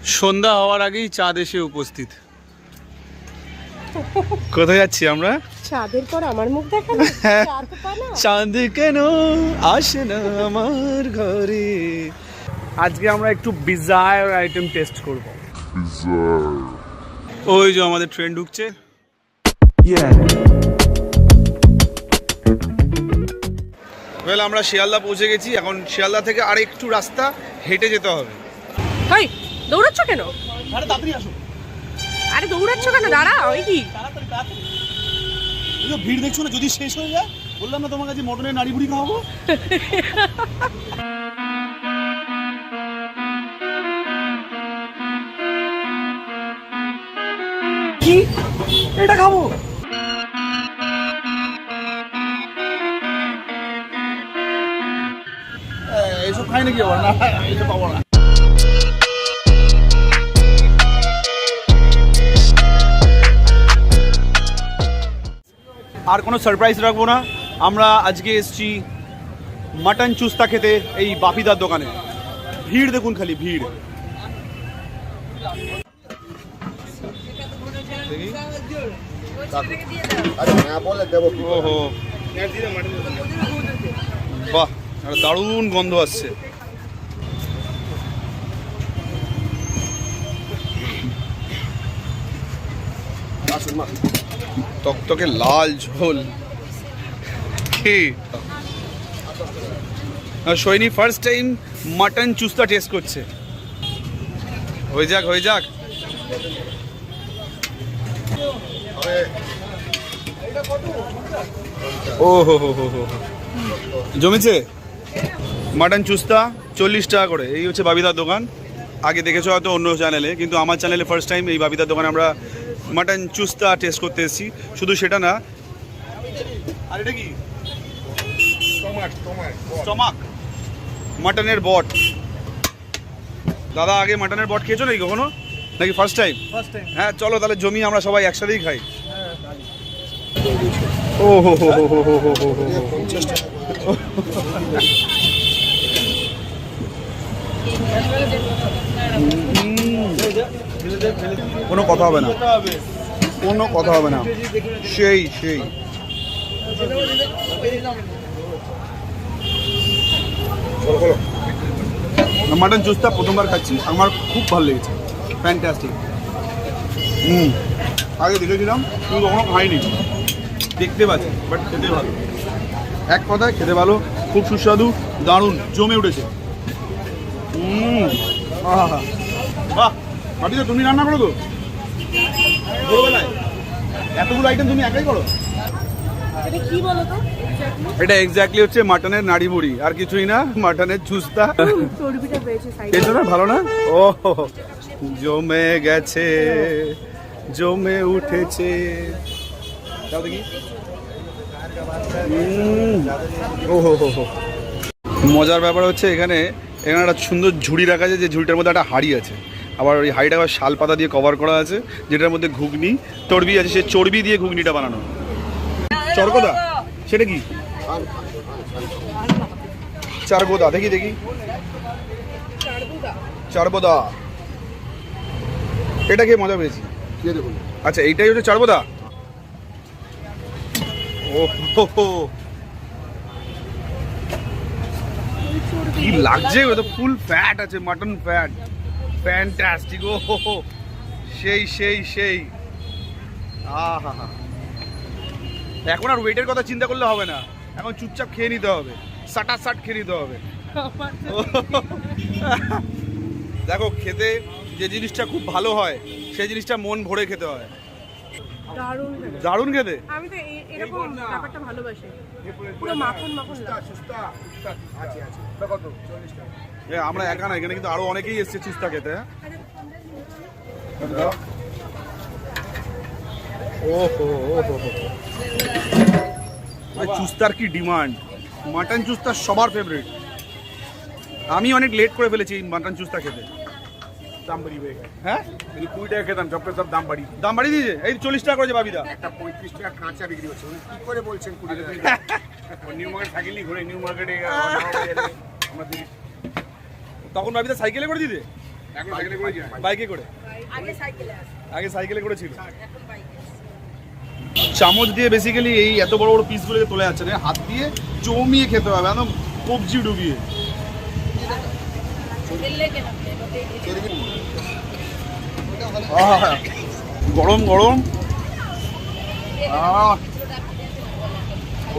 সন্ধ্যা হওয়ার আগেই চাঁদ এসে উপস্থিত। কোথায় যাচ্ছি আমরা? চাঁদের পর আমার মুখ দেখানো। চাঁদ কেন আসে না আমার ঘরে। আজকে আমরা একটু বিজায়ার আইটেম টেস্ট করব। ওই যে আমাদের ট্রেন ঢুকছে। ওয়েল, আমরা শিয়ালদা পৌঁছে গেছি। এখন শিয়ালদা থেকে আর একটু রাস্তা হেঁটে যেতে হবে। হাই, দৌড়াচ্ছ কেন? আরে তাড়াতাড়ি আসো। আরে দৌড়াচ্ছ কেন? দাঁড়া, ওই কি ভিড় দেখছো না? যদি শেষ হয়ে যায়, বললাম না তোমার কাছে মটনের নাড়ি বুড়ি খাওয়াবো। কি এটা খাবো? এইসব খাই নাকি আবার? না, এইসব পাবো না। আর কোনো সারপ্রাইজ রাখবো না। আমরা আজকে এসেছি মাটন চুস্তা খেতে এই বাপিদার দোকানে। ভিড় দেখুন, খালি ভিড়। ওহো, বাহ, দারুণ গন্ধ আসছে। তকতকে লাল ঝোল। কি সৈনী ফার্স্ট টাইম মাটন চুস্তা টেস্ট করছে। হয়ে যাক, হয়ে যাক। ও হো হো হো হো, জমেছে। মাটন চুস্তা 40 টাকা করে। এই হচ্ছে বাবিদার দোকান। আগে দেখেছো হয়তো অন্য চ্যানেলে, কিন্তু আমার চ্যানেলে ফার্স্ট টাইম এই বাবিদার দোকানে আমরা মাটন চুস্তা টেস্ট করতে এসেছি। শুধু সেটা না, আর এটা কি? স্টমাক, মাটনের বট। দাদা, আগে মাটনের বট খেয়েছো নাকি কখনো, নাকি ফার্স্ট টাইম? হ্যাঁ, চলো তাহলে জমি আমরা সবাই একসাথেই খাই। ও হো হো হো হো হো হো হো। কোনো কথা হবে না, কোনো কথা হবে না। সেই সেই মাটন চুস্তা প্রথমবার খাচ্ছি, আমার খুব ভালো লেগেছে। ফ্যান্টাস্টিক। আগে দেখেছিলাম কিন্তু কখনো খাইনি। দেখতে পাচ্ছি, বাট খেতে ভালো। এক কথায় খেতে ভালো, খুব সুস্বাদু, দারুণ, জমে উঠেছে। বাহ, ভাবি তো তুমি রান্না করো তো ভোরবেলায়? এতগুলো আইটেম তুমি একাই করো? এটা কি বলো তো? এটা এক্স্যাক্টলি হচ্ছে মাটনের নাড়ি মুড়ি, আর কিছুই না। মাটনের চুস্তা। চর্বিটা পেয়েছে সাইডে। খেয়েছো না? ভালো না? ও জমে গেছে, জমে উঠেছে। যাও দেখি। ও হো হো হো। মজার ব্যাপার হচ্ছে এখানে একটা সুন্দর ঝুড়ি রাখা আছে, যে ঝুড়িটার মধ্যে একটা হাঁড়ি আছে। আবার ওই হাঁড়িটা আবার শাল পাতা দিয়ে কভার করা আছে, যেটার মধ্যে ঘুগনি চর্বি আছে। সে চর্বি দিয়ে ঘুগনিটা বানানো। চরগোদা, সেটা কি? চারগোদা, দেখি দেখি। চারবোদা, এটা খেয়ে মজা পেয়েছি। আচ্ছা, এইটাই হচ্ছে চারবোদা। ও হো হো, কি লাগছে! ও তো ফুল ফ্যাট আছে, মাটন ফ্যাট। ফ্যান্টাস্টিক। ও হো হো, সেই সেই সেই। আহা হা, এখন আর ওয়েটের কথা চিন্তা করলে হবে না, এখন চুপচাপ খেয়ে নিতে হবে, সাটাসাট খেয়ে নিতে হবে। দেখো, খেতে যে জিনিসটা খুব ভালো হয় সেই জিনিসটা মন ভরে খেতে হয়। দারুণ, দারুণ খেতে। আমি তো এরকম ব্যাপারটা ভালোবাসি। পুরো মাখন মাখন লাগে। আমরা একা না, এখানে কিন্তু আরো অনেকেই এসছে চুস্তা খেতে। চুস্তার কি ডিমান্ড! মাটন চুস্তা সবার ফেভারিট। আমি অনেক লেট করে ফেলেছি মাটন চুস্তা খেতে। দাম বাড়ি হয়ে গেছে। হ্যাঁ, 20 টাকা খেতাম, সবকে সব দাম বাড়ি দিয়েছে। এই 40 টাকা করেছে বাবিদা। একটা 35 টাকা কাঁচা বিক্রি হচ্ছে। কি করে বলছেন 20 টাকা? নিউ মার্কেট থাকিনি, ঘুরে নিউ মার্কেটে তখন বাবিদা সাইকেলে করে দিতে। এখন সাইকেলে করে যায়। বাইকে করে? আগে সাইকেলে আসে, আগে সাইকেলে করে ছিল। এখন বাইকে আসে। চামচ দিয়ে বেসিক্যালি এই এত বড় বড় পিসগুলোকে তোলা যাচ্ছে না, হাত দিয়ে জমিয়ে খেতে হবে, একদম কবজি ডুবিয়ে। আহা, গরম গরম। আহ,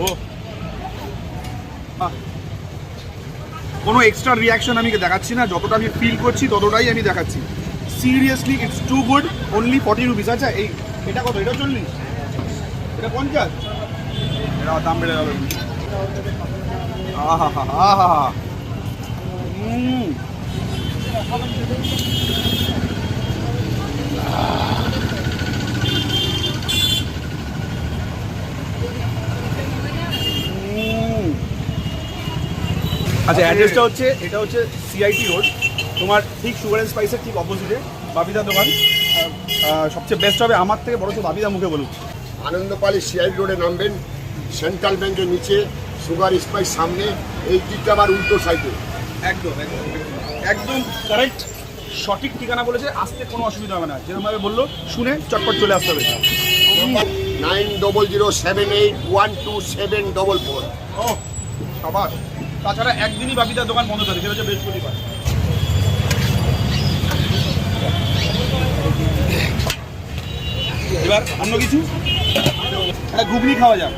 ও আহ। কোনো এক্সট্রা রিয়াকশন আমি দেখাচ্ছি না, যতটা আমি ফিল করছি ততটাই আমি দেখাচ্ছি। Seriously it's too good. Only 40 rupees. আচ্ছা এই এটা কত? এটা 40, এটা 50। এটা দাম বেড়ে যাবে। আহা হা হা হা। আচ্ছা অ্যাড্রেসটা হচ্ছে, এটা হচ্ছে সিআইটি রোড, তোমার ঠিক সুগার অ্যান্ড স্পাইসের ঠিক অপোজিটে বাবিদা দোকান। সবচেয়ে বেস্ট হবে আমার থেকে বড় তো বাবিদা মুখে বলুন। আনন্দপালি সিআইটি রোডে নামবেন, সেন্ট্রাল ব্যাংকের নিচে, সুগার স্পাইস সামনে, এই দিকটা আবার উল্টো সাইডে। একদম একদম একদম কারেক্ট, সঠিক ঠিকানা বলেছে। আসতে কোনো অসুবিধা হবে না, যেরকমভাবে বললো শুনে চটপট চলে আসতে হবে। 9007812744। ও সবার। তাছাড়া একদিনই বাবিদার দোকান বন্ধ থাকে, সেটা হচ্ছে বৃহস্পতিবার। এবার অন্য কিছু একটা ঘুগনি খাওয়া যাক।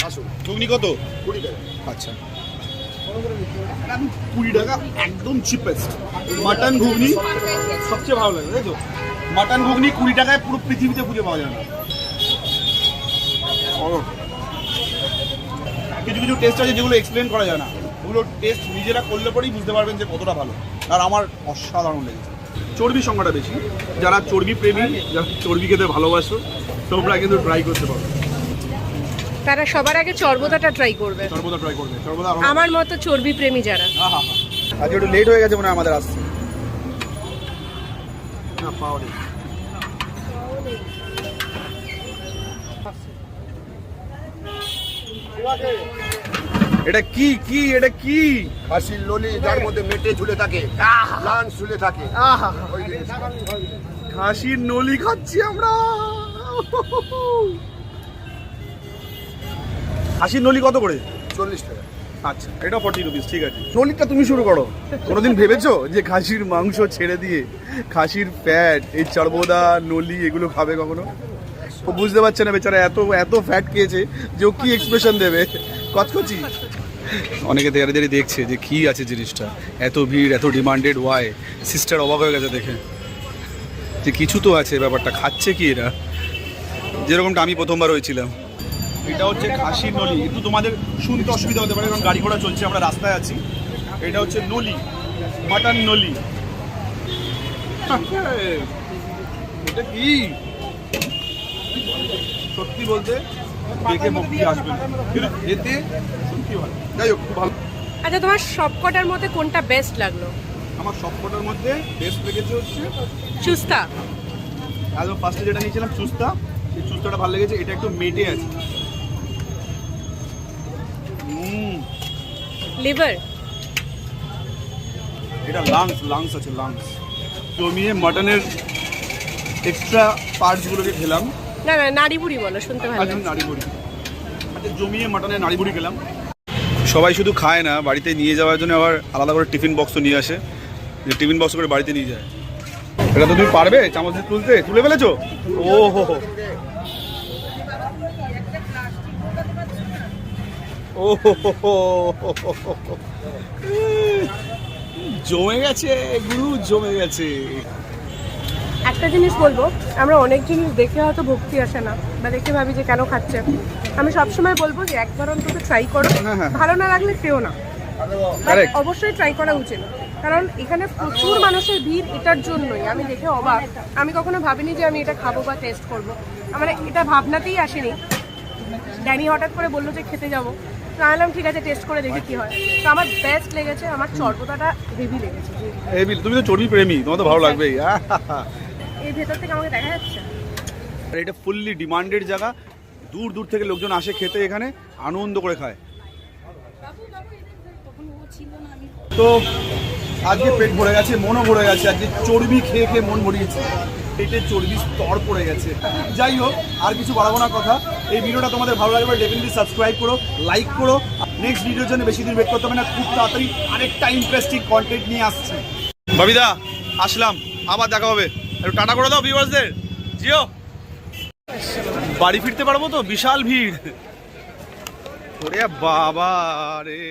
আসুন, ঘুগনি কত? 20 টাকা। আচ্ছা 20 টাকা, একদম চিপেস্ট। মাটন ঘুগনি সবচেয়ে ভালো লাগে, তাই তো? মাটন ঘুগনি 20 টাকায় পুরো পৃথিবীতে খুঁজে পাওয়া যায় না। কিছু কিছু টেস্ট আছে যেগুলো এক্সপ্লেন করা যায় না, ওগুলো টেস্ট নিজেরা করলে পরেই বুঝতে পারবেন যে কতটা ভালো। আর আমার অসাধারণ লেগেছে। চর্বি সংখ্যাটা বেশি, যারা চর্বি প্রেমী, যারা চর্বি খেতে ভালোবাসো তোমরা কিন্তু ট্রাই করতে পারো। তারা সবার আগে চর্বদাটা ট্রাই করবে, সর্বদা ট্রাই করবে, সর্বদা। আমার মতো চর্বি প্রেমী যারা। আহা, আজকে একটু লেট হয়ে গেছে মনে হয় আমাদের আসছে। না পাওয়া নেই। এটা কি কি এটা কি? খাসির ললি, যার মধ্যে মেটে ঝুলে থাকে, লান ঝুলে থাকে। আহা, ওই জিনিস। খাসির নলি খাচ্ছি আমরা। খাসির নলি কত করে? 40 টাকা। আচ্ছা এটা 40 রুপিস, ঠিক আছে। নলিটা তুমি শুরু করো। কোনোদিন ভেবেছো যে খাসির মাংস ছেড়ে দিয়ে খাসির ফ্যাট, এই চর্বদা নলি এগুলো খাবে কখনো? ও বুঝতে পারছে না বেচারা, এত এত ফ্যাট খেয়েছে যে ও কি এক্সপ্রেশন দেবে। কচকচি। অনেকে দেয়ারে দেখছে যে কি আছে জিনিসটা, এত ভিড়, এত ডিমান্ডেড, ওয়াই। সিস্টার অবাক হয়ে গেছে দেখে যে কিছু তো আছে ব্যাপারটা, খাচ্ছে কি এরা, যেরকমটা আমি প্রথমবার হয়েছিলাম। এটা হচ্ছে খাসির নলি। একটু তোমাদের শুনতে অসুবিধা হতে পারে কারণ গাড়ি ঘোড়া চলছে, আমরা রাস্তায় আছি। এটা হচ্ছে নলি, মাটন নলি। এটা কি সত্যি বলতে দেখে মুক্তি আসবে না, কিন্তু এতে সত্যি ভালো। যাই হোক, খুব ভালো। আচ্ছা তোমার সবকটার মধ্যে কোনটা বেস্ট লাগলো? আমার সবকটার মধ্যে বেস্ট লেগেছে হচ্ছে চুস্তা। একদম ফার্স্টে যেটা নিয়েছিলাম চুস্তা, সেই চুস্তাটা ভালো লেগেছে। এটা একটু মেটে আছে। লিভার। এটা লাংস আছে, লাংস জমিয়ে মাটনের এক্সট্রা পার্টসগুলোকে খেলাম। না না, নাড়িভুড়ি বলো, শুনতে ভালো আচ্ছা লাগছে। নাড়িভুড়ি, আচ্ছা জমিয়ে মাটনের নাড়িভুড়ি খেলাম। সবাই শুধু খায় না, বাড়িতে নিয়ে যাওয়ার জন্য আবার আলাদা করে টিফিন বক্সও নিয়ে আসে, যে টিফিন বক্স করে বাড়িতে নিয়ে যায়। এটা তো তুমি পারবে চামচ দিয়ে তুলে ফেলেছো? ও হো হো, ও হো হো হো, জমে গেছে গুরু, জমে গেছে। একটা জিনিস বলবো, আমরা অনেক জিনিস দেখে হয়তো ভক্তি আসে না, বা দেখে ভাবি যে কেন খাচ্ছে। আমি সবসময় বলবো যে একবার অন্তত ট্রাই করো, ভালো না লাগলে খেও না। Correct. অবশ্যই ট্রাই করা উচিত, কারণ এখানে প্রচুর মানুষের ভিড় এটার জন্যই। আমি দেখে অবাক, আমি কখনো ভাবিনি যে আমি এটা খাবো বা টেস্ট করবো, আমার এটা ভাবনাতেই আসেনি। ড্যানি হঠাৎ করে বললো যে খেতে যাবো, তাহলে ঠিক আছে টেস্ট করে দেখি কি হয়। তো আমার বেস্ট লেগেছে, আমার চর্বদাটা হেভি লেগেছে। তুমি তো চর্বি প্রেমী, তোমার তো ভালো লাগবেই। এই ভেতর থেকে আমাকে দেখা যাচ্ছে। আর এটা ফুললি ডিমান্ডেড জায়গা, দূর দূর থেকে লোকজন আসে খেতে, এখানে আনন্দ করে খায়। তো আজকে পেট ভরে গেছে, মনও ভরে গেছে। আজকে চর্বি খেয়ে খেয়ে মন ভরিয়েছে, পেটে চর্বির স্তর পড়ে গেছে। যাই হোক, আর কিছু বাড়াবো না কথা। এই ভিডিওটা তোমাদের ভালো লাগবে, ডেফিনেটলি সাবস্ক্রাইব করো, লাইক করো। নেক্সট ভিডিওর জন্য বেশি দিন ওয়েট করতে হবে না, খুব তাড়াতাড়ি আরেকটা ইন্টারেস্টিং কন্টেন্ট নিয়ে আসছি। বাবিদা আসলাম, আবার দেখা হবে। একটু টাটা করে দাও ভিউয়ার্সদের। জিও, বাড়ি ফিরতে পারবো তো? বিশাল ভিড়। ওরে বাবা রে।